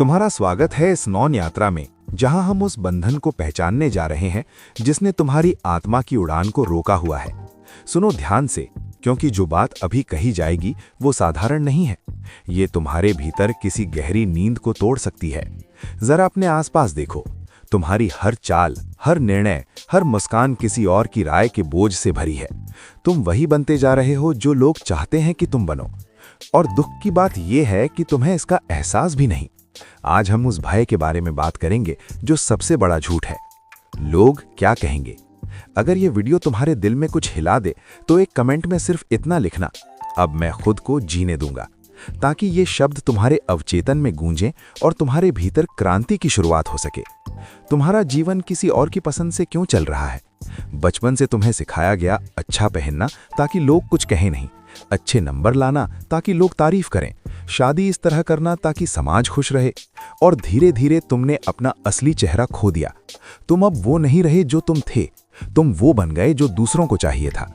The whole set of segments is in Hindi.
तुम्हारा स्वागत है इस नौन यात्रा में, जहां हम उस बंधन को पहचानने जा रहे हैं जिसने तुम्हारी आत्मा की उड़ान को रोका हुआ है। सुनो ध्यान से, क्योंकि जो बात अभी कही जाएगी वो साधारण नहीं है। ये तुम्हारे भीतर किसी गहरी नींद को तोड़ सकती है। जरा अपने आसपास देखो, तुम्हारी हर चाल, हर निर्णय, हर मुस्कान किसी और की राय के बोझ से भरी है। तुम वही बनते जा रहे हो जो लोग चाहते हैं कि तुम बनो। और दुख की बात यह है कि तुम्हें इसका एहसास भी नहीं। आज हम उस भय के बारे में बात करेंगे जो सबसे बड़ा झूठ है। लोग क्या कहेंगे? अगर ये वीडियो तुम्हारे दिल में कुछ हिला दे तो एक कमेंट में सिर्फ इतना लिखना, अब मैं खुद को जीने दूंगा, ताकि ये शब्द तुम्हारे अवचेतन में गूंजें और तुम्हारे भीतर क्रांति की शुरुआत हो सके। तुम्हारा जीवन किसी और की पसंद से क्यों चल रहा है? बचपन से तुम्हें सिखाया गया अच्छा पहनना ताकि लोग कुछ कहें नहीं, अच्छे नंबर लाना ताकि लोग तारीफ करें, शादी इस तरह करना ताकि समाज खुश रहे। और धीरे धीरे तुमने अपना असली चेहरा खो दिया। तुम अब वो नहीं रहे जो तुम थे, तुम वो बन गए जो दूसरों को चाहिए था।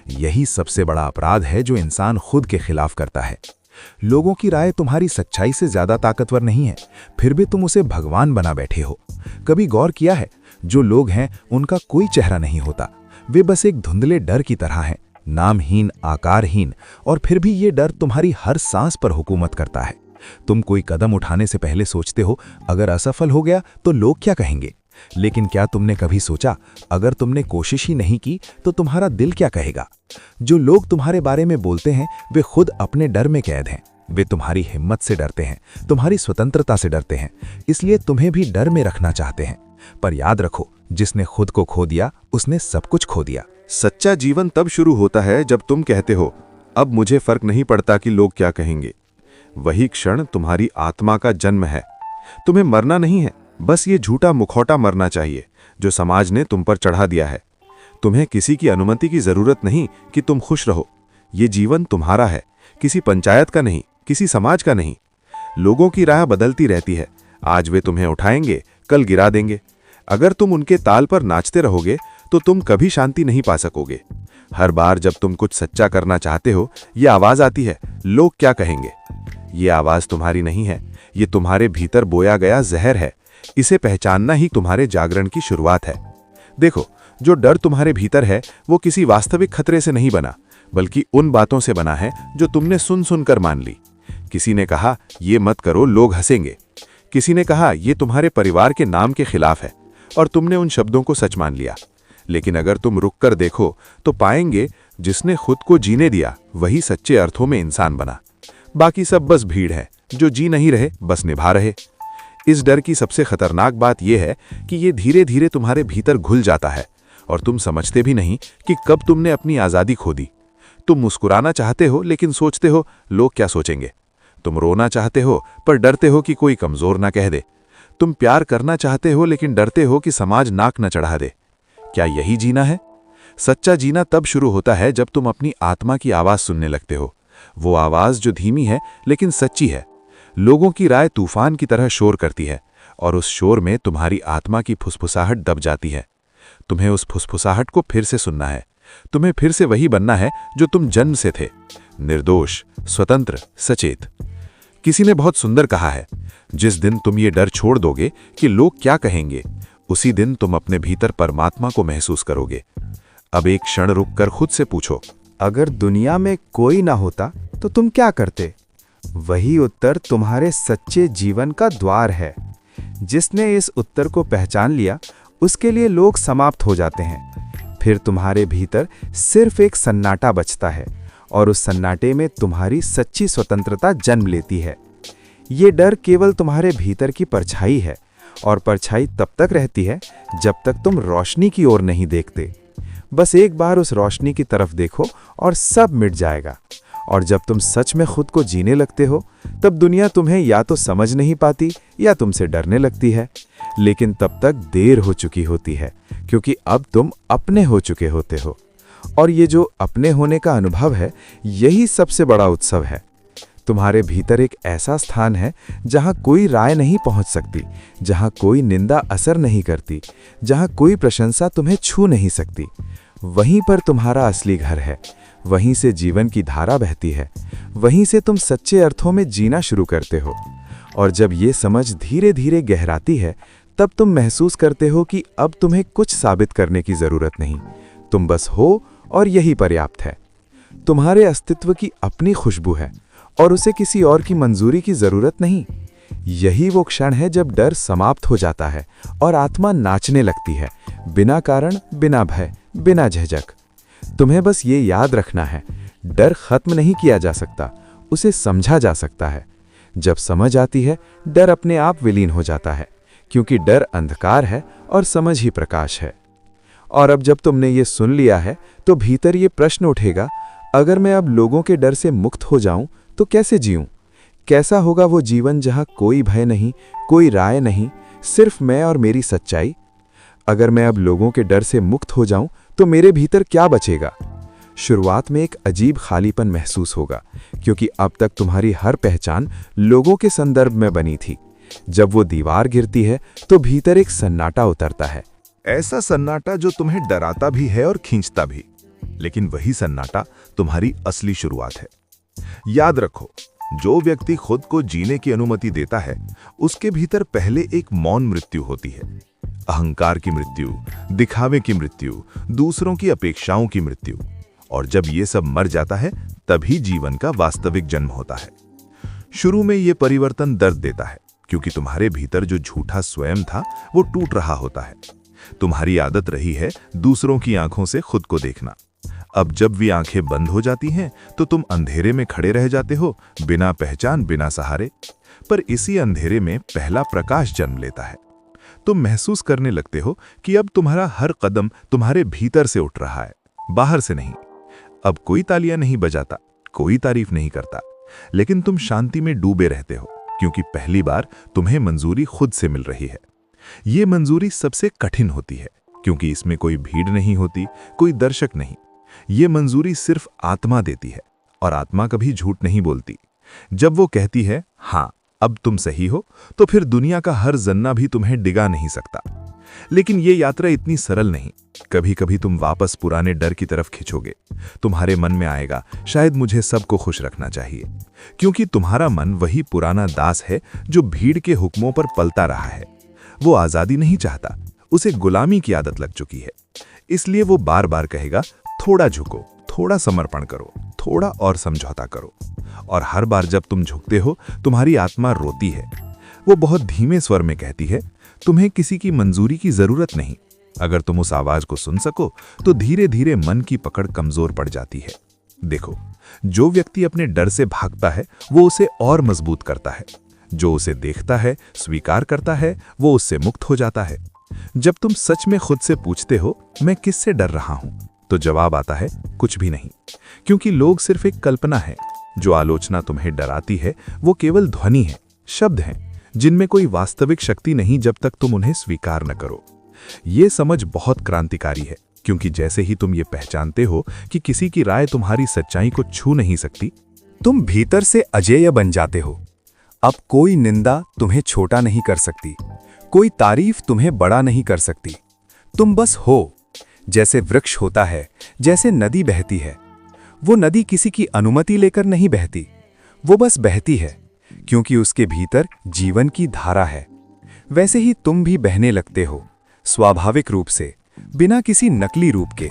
यही सबसे बड़ा अपराध है जो इंसान खुद के खिलाफ करता है। लोगों की राय तुम्हारी सच्चाई से ज्यादा ताकतवर नहीं है, फिर भी तुम उसे भगवान बना बैठे हो। कभी गौर किया है, जो लोग हैं उनका कोई चेहरा नहीं होता, वे बस एक धुंधले डर की तरह हैं, नामहीन, आकारहीन, और फिर भी ये डर तुम्हारी हर सांस पर हुकूमत करता है। तुम कोई कदम उठाने से पहले सोचते हो, अगर असफल हो गया तो लोग क्या कहेंगे? लेकिन क्या तुमने कभी सोचा, अगर तुमने कोशिश ही नहीं की तो तुम्हारा दिल क्या कहेगा? जो लोग तुम्हारे बारे में बोलते हैं वे खुद अपने डर में कैद हैं। वे तुम्हारी हिम्मत से डरते हैं, तुम्हारी स्वतंत्रता से डरते हैं, इसलिए तुम्हें भी डर में रखना चाहते हैं। पर याद रखो, जिसने खुद को खो दिया उसने सब कुछ खो दिया। सच्चा जीवन तब शुरू होता है जब तुम कहते हो, अब मुझे फर्क नहीं पड़ता कि लोग क्या कहेंगे। वही क्षण तुम्हारी आत्मा का जन्म है। तुम्हें मरना नहीं है, बस ये झूठा मुखौटा मरना चाहिए जो समाज ने तुम पर चढ़ा दिया है। तुम्हें किसी की अनुमति की जरूरत नहीं कि तुम खुश रहो। ये जीवन तुम्हारा है, किसी पंचायत का नहीं, किसी समाज का नहीं। लोगों की राह बदलती रहती है, आज वे तुम्हें उठाएंगे, कल गिरा देंगे। अगर तुम उनके ताल पर नाचते रहोगे तो तुम कभी शांति नहीं पा सकोगे। हर बार जब तुम कुछ सच्चा करना चाहते हो, ये आवाज आती है, लोग क्या कहेंगे। ये आवाज तुम्हारी नहीं है, ये तुम्हारे भीतर बोया गया जहर है। इसे पहचानना ही तुम्हारे जागरण की शुरुआत है। देखो, जो डर तुम्हारे भीतर है वो किसी वास्तविक खतरे से नहीं बना, बल्कि उन बातों से बना है जो तुमने सुन सुनकर मान ली। किसी ने कहा ये मत करो, लोग हंसेंगे। किसी ने कहा ये तुम्हारे परिवार के नाम के खिलाफ है, और तुमने उन शब्दों को सच मान लिया। लेकिन अगर तुम रुक कर देखो तो पाएंगे, जिसने खुद को जीने दिया वही सच्चे अर्थों में इंसान बना। बाकी सब बस भीड़ है जो जी नहीं रहे, बस निभा रहे। इस डर की सबसे खतरनाक बात यह है कि ये धीरे धीरे तुम्हारे भीतर घुल जाता है और तुम समझते भी नहीं कि कब तुमने अपनी आज़ादी खो दी। तुम मुस्कुराना चाहते हो लेकिन सोचते हो लोग क्या सोचेंगे। तुम रोना चाहते हो पर डरते हो कि कोई कमजोर ना कह दे। तुम प्यार करना चाहते हो लेकिन डरते हो कि समाज नाक न चढ़ा दे। क्या यही जीना है? सच्चा जीना तब शुरू होता है जब तुम अपनी आत्मा की आवाज सुनने लगते हो। वो आवाज जो धीमी है लेकिन सच्ची है। लोगों की राय तूफान की तरह शोर करती है और उस शोर में तुम्हारी आत्मा की फुसफुसाहट दब जाती है। तुम्हें उस फुसफुसाहट को फिर से सुनना है। तुम्हें फिर से वही बनना है जो तुम जन्म से थे, निर्दोष, स्वतंत्र, सचेत। किसी ने बहुत सुंदर कहा है, जिस दिन तुम ये डर छोड़ दोगे कि लोग क्या कहेंगे, उसी दिन तुम अपने भीतर परमात्मा को महसूस करोगे। अब एक क्षण रुककर खुद से पूछो, अगर दुनिया में कोई ना होता तो तुम क्या करते? वही उत्तर तुम्हारे सच्चे जीवन का द्वार है। जिसने इस उत्तर को पहचान लिया उसके लिए लोग समाप्त हो जाते हैं। फिर तुम्हारे भीतर सिर्फ एक सन्नाटा बचता है और उस सन्नाटे में तुम्हारी सच्ची स्वतंत्रता जन्म लेती है। ये डर केवल तुम्हारे भीतर की परछाई है, और परछाई तब तक रहती है जब तक तुम रोशनी की ओर नहीं देखते। बस एक बार उस रोशनी की तरफ देखो और सब मिट जाएगा। और जब तुम सच में खुद को जीने लगते हो तब दुनिया तुम्हें या तो समझ नहीं पाती या तुमसे डरने लगती है। लेकिन तब तक देर हो चुकी होती है, क्योंकि अब तुम अपने हो चुके होते हो। और ये जो अपने होने का अनुभव है, यही सबसे बड़ा उत्सव है। तुम्हारे भीतर एक ऐसा स्थान है जहां कोई राय नहीं पहुंच सकती, जहां कोई निंदा असर नहीं करती, जहां कोई प्रशंसा तुम्हें छू नहीं सकती। वहीं पर तुम्हारा असली घर है। वहीं से जीवन की धारा बहती है। वहीं से तुम सच्चे अर्थों में जीना शुरू करते हो। और जब ये समझ धीरे धीरे गहराती है, तब तुम महसूस करते हो कि अब तुम्हें कुछ साबित करने की जरूरत नहीं, तुम बस हो और यही पर्याप्त है। तुम्हारे अस्तित्व की अपनी खुशबू है और उसे किसी और की मंजूरी की जरूरत नहीं। यही वो क्षण है जब डर समाप्त हो जाता है और आत्मा नाचने लगती है, बिना कारण, बिना भय, बिना झिझक। तुम्हें बस ये याद रखना है, डर खत्म नहीं किया जा सकता, उसे समझा जा सकता है। जब समझ आती है, डर अपने आप विलीन हो जाता है, क्योंकि डर अंधकार है और समझ ही प्रकाश है। और अब जब तुमने ये सुन लिया है, तो भीतर ये प्रश्न उठेगा, अगर मैं अब लोगों के डर से मुक्त हो जाऊं तो कैसे जीऊं? कैसा होगा वो जीवन जहां कोई भय नहीं, कोई राय नहीं, सिर्फ मैं और मेरी सच्चाई? अगर मैं अब लोगों के डर से मुक्त हो जाऊं तो मेरे भीतर क्या बचेगा? शुरुआत में एक अजीब खालीपन महसूस होगा, क्योंकि अब तक तुम्हारी हर पहचान लोगों के संदर्भ में बनी थी। जब वो दीवार गिरती है तो भीतर एक सन्नाटा उतरता है। ऐसा सन्नाटा जो तुम्हें डराता भी है और खींचता भी, लेकिन वही सन्नाटा तुम्हारी असली शुरुआत है। याद रखो, जो व्यक्ति खुद को जीने की अनुमति देता है, उसके भीतर पहले एक मौन मृत्यु होती है। अहंकार की मृत्यु, दिखावे की मृत्यु, दूसरों की अपेक्षाओं की मृत्यु। और जब ये सब मर जाता है, तभी जीवन का वास्तविक जन्म होता है। शुरू में ये परिवर्तन दर्द देता है, क्योंकि तुम्हारे भीतर जो झूठा स्वयं था वो टूट रहा होता है। तुम्हारी आदत रही है दूसरों की आंखों से खुद को देखना। अब जब भी आंखें बंद हो जाती हैं तो तुम अंधेरे में खड़े रह जाते हो, बिना पहचान, बिना सहारे। पर इसी अंधेरे में पहला प्रकाश जन्म लेता है। तुम महसूस करने लगते हो कि अब तुम्हारा हर कदम तुम्हारे भीतर से उठ रहा है, बाहर से नहीं। अब कोई तालियां नहीं बजाता, कोई तारीफ नहीं करता, लेकिन तुम शांति में डूबे रहते हो, क्योंकि पहली बार तुम्हें मंजूरी खुद से मिल रही है। ये मंजूरी सबसे कठिन होती है, क्योंकि इसमें कोई भीड़ नहीं होती, कोई दर्शक नहीं। ये मंजूरी सिर्फ आत्मा देती है, और आत्मा कभी झूठ नहीं बोलती। जब वो कहती है, हाँ अब तुम सही हो, तो फिर दुनिया का हर जन्ना भी तुम्हें डिगा नहीं सकता। लेकिन ये यात्रा इतनी सरल नहीं। कभी कभी तुम वापस पुराने डर की तरफ खिंचोगे। तुम्हारे मन में आएगा, शायद मुझे सबको खुश रखना चाहिए, क्योंकि तुम्हारा मन वही पुराना दास है जो भीड़ के हुक्मों पर पलता रहा है। वो आजादी नहीं चाहता, उसे गुलामी की आदत लग चुकी है। इसलिए वो बार बार कहेगा, थोड़ा झुको, थोड़ा समर्पण करो, थोड़ा और समझौता करो। और हर बार जब तुम झुकते हो, तुम्हारी आत्मा रोती है। वो बहुत धीमे स्वर में कहती है, तुम्हें किसी की मंजूरी की जरूरत नहीं। अगर तुम उस आवाज को सुन सको तो धीरे धीरे मन की पकड़ कमजोर पड़ जाती है। देखो, जो व्यक्ति अपने डर से भागता है वो उसे और मजबूत करता है। जो उसे देखता है, स्वीकार करता है, वो उससे मुक्त हो जाता है। जब तुम सच में खुद से पूछते हो, मैं किससे डर रहा हूं, तो जवाब आता है, कुछ भी नहीं। क्योंकि लोग सिर्फ एक कल्पना है। जो आलोचना तुम्हें डराती है वो केवल ध्वनि है, शब्द हैं, जिनमें कोई वास्तविक शक्ति नहीं जब तक तुम उन्हें स्वीकार न करो। ये समझ बहुत क्रांतिकारी है, क्योंकि जैसे ही तुम ये पहचानते हो कि किसी की राय तुम्हारी सच्चाई को छू नहीं सकती, तुम भीतर से अजेय बन जाते हो। अब कोई निंदा तुम्हें छोटा नहीं कर सकती, कोई तारीफ तुम्हें बड़ा नहीं कर सकती। तुम बस हो। जैसे वृक्ष होता है, जैसे नदी बहती है। वो नदी किसी की अनुमति लेकर नहीं बहती, वो बस बहती है, क्योंकि उसके भीतर जीवन की धारा है। वैसे ही तुम भी बहने लगते हो, स्वाभाविक रूप से, बिना किसी नकली रूप के।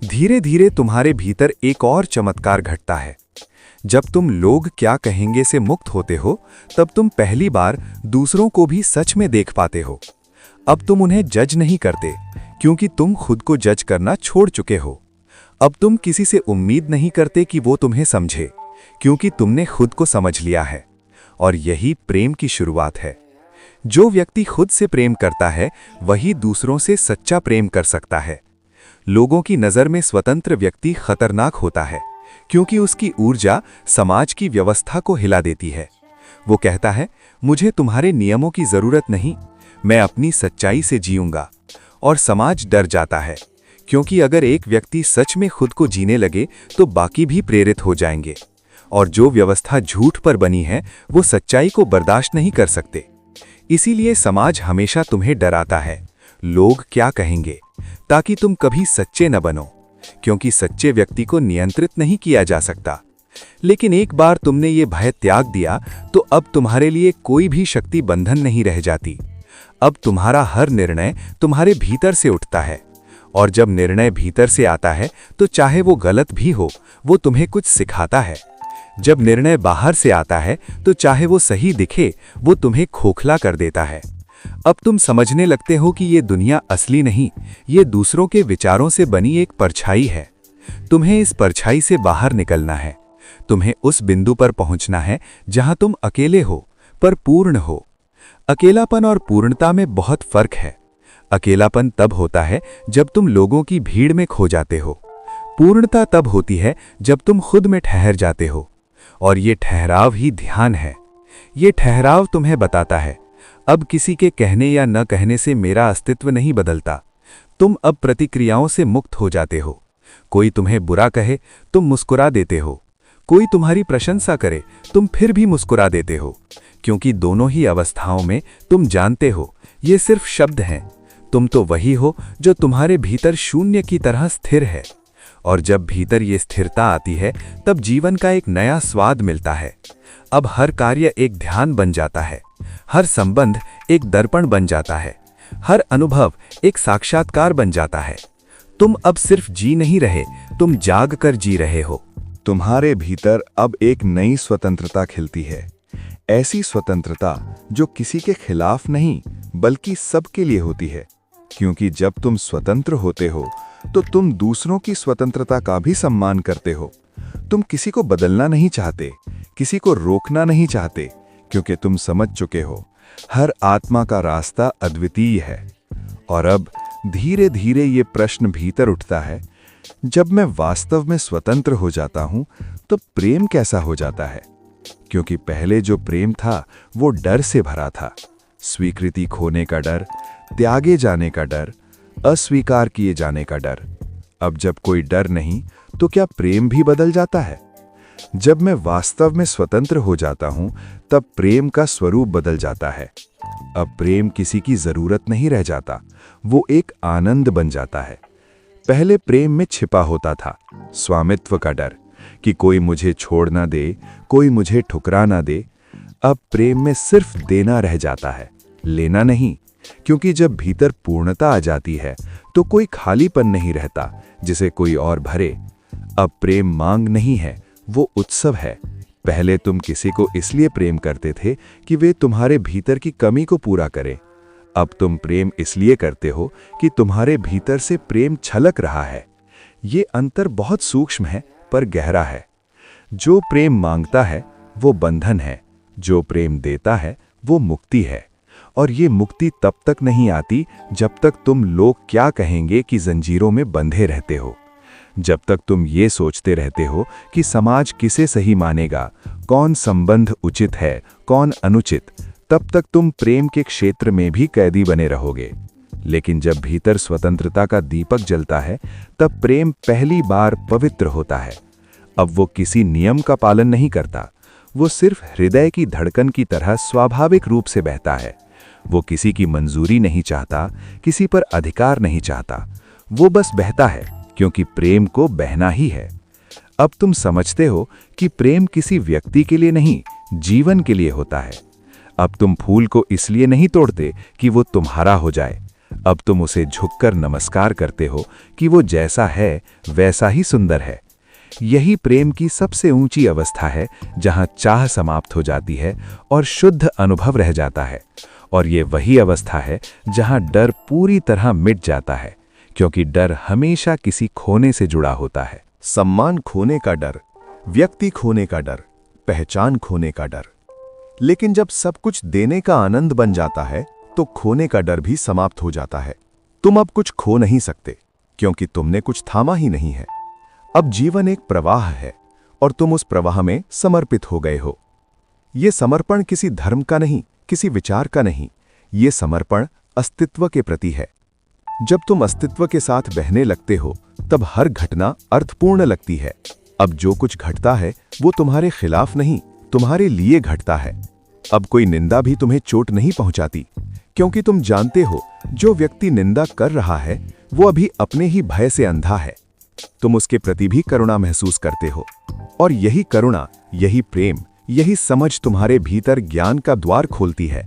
धीरे धीरे तुम्हारे भीतर एक और चमत्कार घटता है। जब तुम लोग क्या कहेंगे से मुक्त होते हो, तब तुम पहली बार दूसरों को भी सच में देख पाते हो। अब तुम उन्हें जज नहीं करते, क्योंकि तुम खुद को जज करना छोड़ चुके हो। अब तुम किसी से उम्मीद नहीं करते कि वो तुम्हें समझे, क्योंकि तुमने खुद को समझ लिया है। और यही प्रेम की शुरुआत है। जो व्यक्ति खुद से प्रेम करता है, वही दूसरों से सच्चा प्रेम कर सकता है। लोगों की नज़र में स्वतंत्र व्यक्ति खतरनाक होता है, क्योंकि उसकी ऊर्जा समाज की व्यवस्था को हिला देती है। वो कहता है, मुझे तुम्हारे नियमों की जरूरत नहीं, मैं अपनी सच्चाई से जीऊंगा। और समाज डर जाता है, क्योंकि अगर एक व्यक्ति सच में खुद को जीने लगे तो बाकी भी प्रेरित हो जाएंगे। और जो व्यवस्था झूठ पर बनी है, वो सच्चाई को बर्दाश्त नहीं कर सकते। इसीलिए समाज हमेशा तुम्हें डराता है, लोग क्या कहेंगे, ताकि तुम कभी सच्चे न बनो। क्योंकि सच्चे व्यक्ति को नियंत्रित नहीं किया जा सकता, लेकिन एक बार तुमने ये भय त्याग दिया तो अब तुम्हारे लिए कोई भी शक्ति बंधन नहीं रह जाती। अब तुम्हारा हर निर्णय तुम्हारे भीतर से उठता है, और जब निर्णय भीतर से आता है तो चाहे वो गलत भी हो, वो तुम्हें कुछ सिखाता है। जब निर्णय बाहर से आता है तो चाहे वो सही दिखे, वो तुम्हें खोखला कर देता है। अब तुम समझने लगते हो कि ये दुनिया असली नहीं, ये दूसरों के विचारों से बनी एक परछाई है। तुम्हें इस परछाई से बाहर निकलना है। तुम्हें उस बिंदु पर पहुंचना है जहां तुम अकेले हो पर पूर्ण हो। अकेलापन और पूर्णता में बहुत फर्क है। अकेलापन तब होता है जब तुम लोगों की भीड़ में खो जाते हो। पूर्णता तब होती है जब तुम खुद में ठहर जाते हो, और ये ठहराव ही ध्यान है। ये ठहराव तुम्हें बताता है, अब किसी के कहने या न कहने से मेरा अस्तित्व नहीं बदलता। तुम अब प्रतिक्रियाओं से मुक्त हो जाते हो। कोई तुम्हें बुरा कहे, तुम मुस्कुरा देते हो। कोई तुम्हारी प्रशंसा करे, तुम फिर भी मुस्कुरा देते हो, क्योंकि दोनों ही अवस्थाओं में तुम जानते हो ये सिर्फ शब्द हैं। तुम तो वही हो जो तुम्हारे भीतर शून्य की तरह स्थिर है, और जब भीतर ये स्थिरता आती है तब जीवन का एक नया स्वाद मिलता है। अब हर कार्य एक ध्यान बन जाता है, हर संबंध एक दर्पण बन जाता है, हर अनुभव एक साक्षात्कार बन जाता है। तुम अब सिर्फ जी नहीं रहे, तुम जाग कर जी रहे हो। तुम्हारे भीतर अब एक नई स्वतंत्रता खिलती है, ऐसी स्वतंत्रता जो किसी के खिलाफ नहीं बल्कि सबके लिए होती है। क्योंकि जब तुम स्वतंत्र होते हो तो तुम दूसरों की स्वतंत्रता का भी सम्मान करते हो। तुम किसी को बदलना नहीं चाहते, किसी को रोकना नहीं चाहते, क्योंकि तुम समझ चुके हो हर आत्मा का रास्ता अद्वितीय है। और अब धीरे धीरे ये प्रश्न भीतर उठता है, जब मैं वास्तव में स्वतंत्र हो जाता हूं तो प्रेम कैसा हो जाता है? क्योंकि पहले जो प्रेम था वो डर से भरा था। स्वीकृति खोने का डर, त्यागे जाने का डर, अस्वीकार किए जाने का डर। अब जब कोई डर नहीं तो क्या प्रेम भी बदल जाता है? जब मैं वास्तव में स्वतंत्र हो जाता हूं तब प्रेम का स्वरूप बदल जाता है। अब प्रेम किसी की जरूरत नहीं रह जाता, वो एक आनंद बन जाता है। पहले प्रेम में छिपा होता था स्वामित्व का डर कि कोई मुझे छोड़ ना दे, कोई मुझे ठुकरा ना दे। अब प्रेम में सिर्फ देना रह जाता है, लेना नहीं। क्योंकि जब भीतर पूर्णता आ जाती है तो कोई खालीपन नहीं रहता जिसे कोई और भरे। अब प्रेम मांग नहीं है, वो उत्सव है। पहले तुम किसी को इसलिए प्रेम करते थे कि वे तुम्हारे भीतर की कमी को पूरा करे। अब तुम प्रेम इसलिए करते हो कि तुम्हारे भीतर से प्रेम छलक रहा है। ये अंतर बहुत सूक्ष्म है पर गहरा है। जो प्रेम मांगता है वो बंधन है, जो प्रेम देता है वो मुक्ति है। और ये मुक्ति तब तक नहीं आती जब तक तुम लोग क्या कहेंगे कि जंजीरों में बंधे रहते हो। जब तक तुम ये सोचते रहते हो कि समाज किसे सही मानेगा, कौन संबंध उचित है, कौन अनुचित, तब तक तुम प्रेम के क्षेत्र में भी कैदी बने रहोगे। लेकिन जब भीतर स्वतंत्रता का दीपक जलता है तब प्रेम पहली बार पवित्र होता है। अब वो किसी नियम का पालन नहीं करता, वो सिर्फ हृदय की धड़कन की तरह स्वाभाविक रूप से बहता है। वो किसी की मंजूरी नहीं चाहता, किसी पर अधिकार नहीं चाहता, वो बस बहता है क्योंकि प्रेम को बहना ही है। अब तुम समझते हो कि प्रेम किसी व्यक्ति के लिए नहीं, जीवन के लिए होता है। अब तुम फूल को इसलिए नहीं तोड़ते कि वो तुम्हारा हो जाए। अब तुम उसे झुककर नमस्कार करते हो कि वो जैसा है वैसा ही सुंदर है। यही प्रेम की सबसे ऊंची अवस्था है, जहां चाह समाप्त हो जाती है और शुद्ध अनुभव रह जाता है। और ये वही अवस्था है जहां डर पूरी तरह मिट जाता है, क्योंकि डर हमेशा किसी खोने से जुड़ा होता है। सम्मान खोने का डर, व्यक्ति खोने का डर, पहचान खोने का डर। लेकिन जब सब कुछ देने का आनंद बन जाता है तो खोने का डर भी समाप्त हो जाता है। तुम अब कुछ खो नहीं सकते, क्योंकि तुमने कुछ थामा ही नहीं है। अब जीवन एक प्रवाह है और तुम उस प्रवाह में समर्पित हो गए हो। ये समर्पण किसी धर्म का नहीं, किसी विचार का नहीं, ये समर्पण अस्तित्व के प्रति है। जब तुम अस्तित्व के साथ बहने लगते हो तब हर घटना अर्थपूर्ण लगती है। अब जो कुछ घटता है वो तुम्हारे खिलाफ नहीं, तुम्हारे लिए घटता है। अब कोई निंदा भी तुम्हें चोट नहीं पहुंचाती, क्योंकि तुम जानते हो जो व्यक्ति निंदा कर रहा है वो अभी अपने ही भय से अंधा है। तुम उसके प्रति भी करुणा महसूस करते हो। और यही करुणा, यही प्रेम, यही समझ तुम्हारे भीतर ज्ञान का द्वार खोलती है।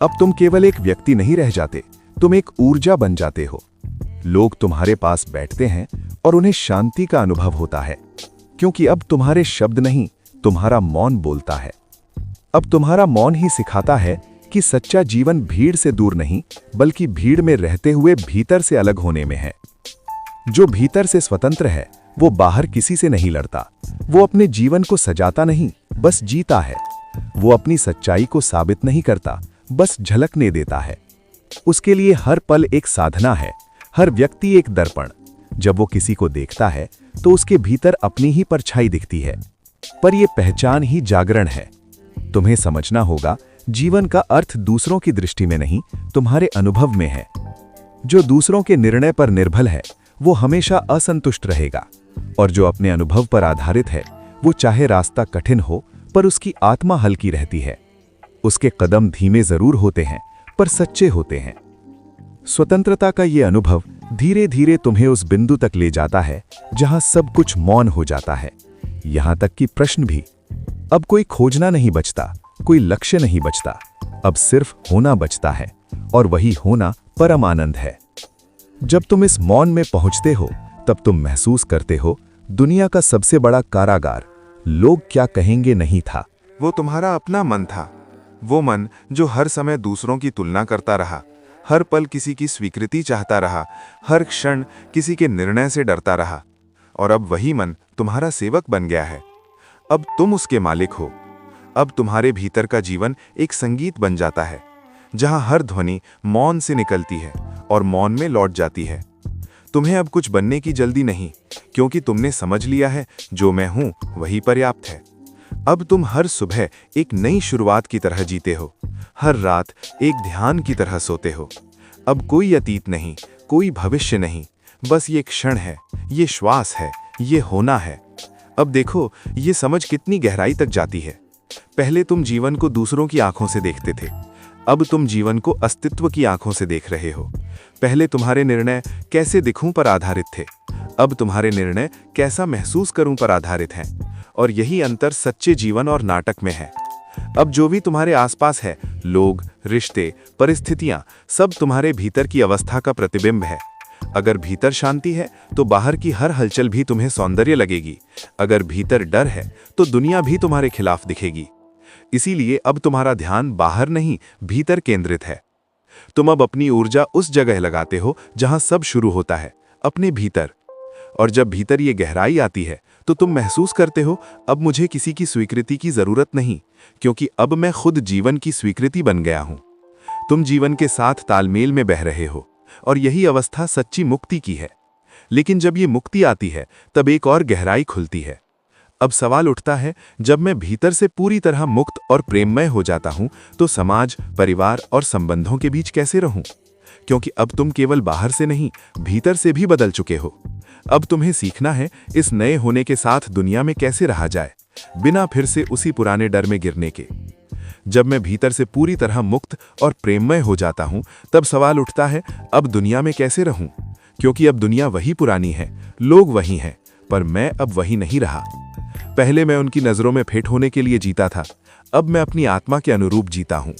अब तुम केवल एक व्यक्ति नहीं रह जाते, तुम एक ऊर्जा बन जाते हो। लोग तुम्हारे पास बैठते हैं और उन्हें शांति का अनुभव होता है, क्योंकि अब तुम्हारे शब्द नहीं, तुम्हारा मौन बोलता है। अब तुम्हारा मौन ही सिखाता है कि सच्चा जीवन भीड़ से दूर नहीं, बल्कि भीड़ में रहते हुए भीतर से अलग होने में है। जो भीतर से स्वतंत्र है, वो बाहर किसी से नहीं लड़ता। वो अपने जीवन को सजाता नहीं, बस जीता है। वो अपनी सच्चाई को साबित नहीं करता, बस झलकने देता है। उसके लिए हर पल एक साधना है, हर व्यक्ति एक दर्पण। जब वो किसी को देखता है तो उसके भीतर अपनी ही परछाई दिखती है। पर यह पहचान ही जागरण है। तुम्हें समझना होगा, जीवन का अर्थ दूसरों की दृष्टि में नहीं, तुम्हारे अनुभव में है। जो दूसरों के निर्णय पर निर्भर है, वो हमेशा असंतुष्ट रहेगा, और जो अपने अनुभव पर आधारित है, वो चाहे रास्ता कठिन हो, पर उसकी आत्मा हल्की रहती है। उसके कदम धीमे जरूर होते हैं, पर सच्चे होते हैं। स्वतंत्रता का ये अनुभव धीरे धीरे तुम्हें उस बिंदु तक ले जाता है जहां सब कुछ मौन हो जाता है, यहां तक कि प्रश्न भी। अब कोई खोजना नहीं बचता, कोई लक्ष्य नहीं बचता, अब सिर्फ होना बचता है, और वही होना परम आनंद है। जब तुम इस मौन में पहुंचते हो, तब तुम महसूस करते हो दुनिया का सबसे बड़ा कारागार लोग क्या कहेंगे नहीं था। वो तुम्हारा अपना मन था, वो मन जो हर समय दूसरों की तुलना करता रहा, हर पल किसी की स्वीकृति चाहता रहा, हर क्षण किसी के निर्णय से डरता रहा। और अब वही मन तुम्हारा सेवक बन गया है। अब तुम उसके मालिक हो। अब तुम्हारे भीतर का जीवन एक संगीत बन जाता है, जहां हर ध्वनि मौन से निकलती है और मौन में लौट जाती है। तुम्हें अब कुछ बनने की जल्दी नहीं, क्योंकि तुमने समझ लिया है जो मैं हूं वही पर्याप्त है। अब तुम हर सुबह एक नई शुरुआत की तरह जीते हो, हर रात एक ध्यान की तरह सोते हो। अब कोई अतीत नहीं, कोई भविष्य नहीं, बस ये क्षण है, ये श्वास है, ये होना है। अब देखो ये समझ कितनी गहराई तक जाती है। पहले तुम जीवन को दूसरों की आंखों से देखते थे, अब तुम जीवन को अस्तित्व की आंखों से देख रहे हो। पहले तुम्हारे निर्णय कैसे दिखूं पर आधारित थे, अब तुम्हारे निर्णय कैसा महसूस करूं पर आधारित हैं। और यही अंतर सच्चे जीवन और नाटक में है। अब जो भी तुम्हारे आसपास है, लोग, रिश्ते, परिस्थितियां, सब तुम्हारे भीतर की अवस्था का प्रतिबिंब है। अगर भीतर शांति है तो बाहर की हर हलचल भी तुम्हें सौंदर्य लगेगी। अगर भीतर डर है तो दुनिया भी तुम्हारे खिलाफ दिखेगी। इसीलिए अब तुम्हारा ध्यान बाहर नहीं, भीतर केंद्रित है। तुम अब अपनी ऊर्जा उस जगह लगाते हो जहां सब शुरू होता है, अपने भीतर। और जब भीतर ये गहराई आती है तो तुम महसूस करते हो, अब मुझे किसी की स्वीकृति की जरूरत नहीं, क्योंकि अब मैं खुद जीवन की स्वीकृति बन गया हूं। तुम जीवन के साथ तालमेल में बह रहे हो, और यही अवस्था सच्ची मुक्ति की है। लेकिन जब ये मुक्ति आती है, तब एक और गहराई खुलती है। अब सवाल उठता है, जब मैं भीतर से पूरी तरह मुक्त और प्रेममय हो जाता हूं, तो समाज, परिवार और संबंधों के बीच कैसे रहूं? क्योंकि अब तुम केवल बाहर से नहीं, भीतर से भी बदल चुके हो। अब तुम्हें सीखना है इस नए होने के साथ दुनिया में कैसे रहा जाए, बिना फिर से उसी पुराने डर में गिरने के। जब मैं भीतर से पूरी तरह मुक्त और प्रेममय हो जाता हूं, तब सवाल उठता है, अब दुनिया में कैसे रहूं? क्योंकि अब दुनिया वही पुरानी है, लोग वही हैं, पर मैं अब वही नहीं रहा। पहले मैं उनकी नजरों में फिट होने के लिए जीता था, अब मैं अपनी आत्मा के अनुरूप जीता हूं।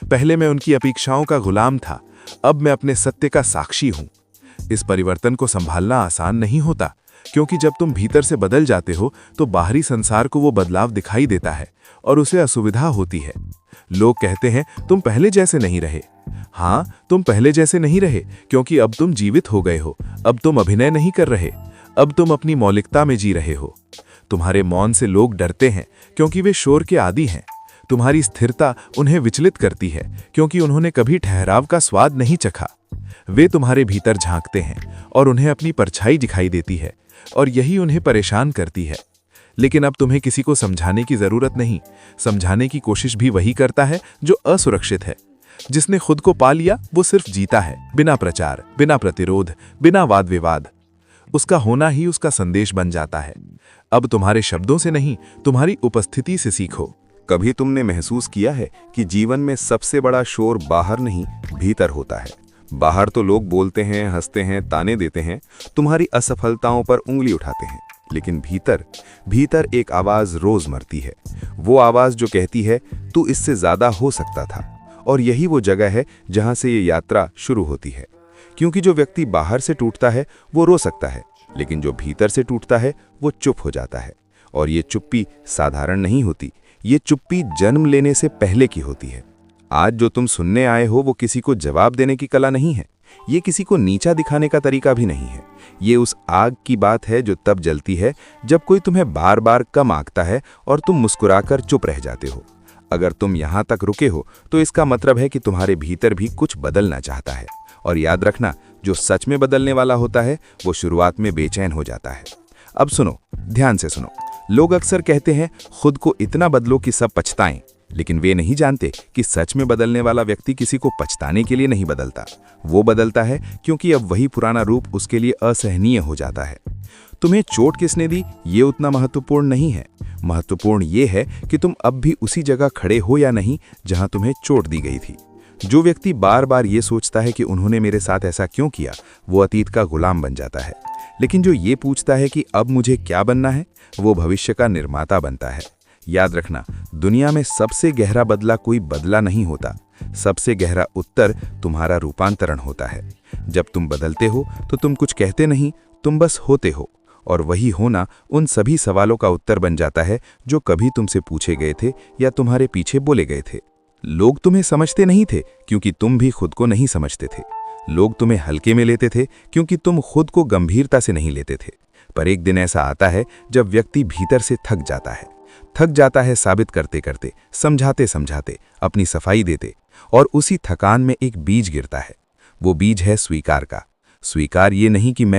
पहले मैं उनकी अपेक्षाओं का गुलाम था, अब मैं अपने सत्य का साक्षी हूं। इस परिवर्तन को संभालना आसान नहीं होता, क्योंकि जब तुम भीतर से बदल जाते हो तो बाहरी संसार को वो बदलाव दिखाई देता है और उसे असुविधा होती है। लोग कहते हैं तुम पहले जैसे नहीं रहे। हाँ, तुम पहले जैसे नहीं रहे, क्योंकि अब तुम जीवित हो गए हो। अब तुम अभिनय नहीं कर रहे, अब तुम अपनी मौलिकता में जी रहे हो। तुम्हारे मौन से लोग डरते हैं, क्योंकि वे शोर के आदी हैं। तुम्हारी स्थिरता उन्हें विचलित करती है, क्योंकि उन्होंने कभी ठहराव का स्वाद नहीं चखा। वे तुम्हारे भीतर झांकते हैं और उन्हें अपनी परछाई दिखाई देती है, और यही उन्हें परेशान करती है। लेकिन अब तुम्हें किसी को समझाने की जरूरत नहीं। समझाने की कोशिश भी वही करता है जो असुरक्षित है। जिसने खुद को पा लिया वो सिर्फ जीता है, बिना प्रचार, बिना प्रतिरोध, बिना वाद विवाद। उसका होना ही उसका संदेश बन जाता है। अब तुम्हारे शब्दों से नहीं, तुम्हारी उपस्थिति से सीखो। कभी तुमने महसूस किया है कि जीवन में सबसे बड़ा शोर बाहर नहीं, भीतर होता है? बाहर तो लोग बोलते हैं, हंसते हैं, ताने देते हैं, तुम्हारी असफलताओं पर उंगली उठाते हैं, लेकिन भीतर भीतर एक आवाज रोज मरती है। वो आवाज जो कहती है तू इससे ज्यादा हो सकता था। और यही वो जगह है जहां से ये यात्रा शुरू होती है। क्योंकि जो व्यक्ति बाहर से टूटता है वो रो सकता है, लेकिन जो भीतर से टूटता है वो चुप हो जाता है। और ये चुप्पी साधारण नहीं होती, ये चुप्पी जन्म लेने से पहले की होती है। आज जो तुम सुनने आए हो वो किसी को जवाब देने की कला नहीं है, ये किसी को नीचा दिखाने का तरीका भी नहीं है। ये उस आग की बात है जो तब जलती है जब कोई तुम्हें बार बार कम आंकता है और तुम मुस्कुराकर चुप रह जाते हो। अगर तुम यहाँ तक रुके हो तो इसका मतलब है कि तुम्हारे भीतर भी कुछ बदलना चाहता है। और याद रखना, जो सच में बदलने वाला होता है वो शुरुआत में बेचैन हो जाता है। अब सुनो, ध्यान से सुनो। लोग अक्सर कहते हैं खुद को इतना बदलो कि सब पछताएं, लेकिन वे नहीं जानते कि सच में बदलने वाला व्यक्ति किसी को पछताने के लिए नहीं बदलता। वो बदलता है क्योंकि अब वही पुराना रूप उसके लिए असहनीय हो जाता है। तुम्हें चोट किसने दी ये उतना महत्वपूर्ण नहीं है। महत्वपूर्ण ये है कि तुम अब भी उसी जगह खड़े हो या नहीं जहां तुम्हें चोट दी गई थी। जो व्यक्ति बार बार ये सोचता है कि उन्होंने मेरे साथ ऐसा क्यों किया, वो अतीत का गुलाम बन जाता है। लेकिन जो ये पूछता है कि अब मुझे क्या बनना है, वो भविष्य का निर्माता बनता है। याद रखना, दुनिया में सबसे गहरा बदला कोई बदला नहीं होता, सबसे गहरा उत्तर तुम्हारा रूपांतरण होता है। जब तुम बदलते हो तो तुम कुछ कहते नहीं, तुम बस होते हो। और वही होना उन सभी सवालों का उत्तर बन जाता है जो कभी तुमसे पूछे गए थे या तुम्हारे पीछे बोले गए थे। लोग तुम्हें समझते नहीं थे क्योंकि तुम भी खुद को नहीं समझते थे। लोग तुम्हें हल्के में लेते थे क्योंकि तुम खुद को गंभीरता से नहीं लेते थे। पर एक दिन ऐसा आता है जब व्यक्ति भीतर से थक जाता है साबित करते करते, समझाते समझाते, अपनी सफाई देते। और उसी थकान में एक बीज गिरता है। वो बीज है स्वीकार का। स्वीकार ये नहीं कि मैं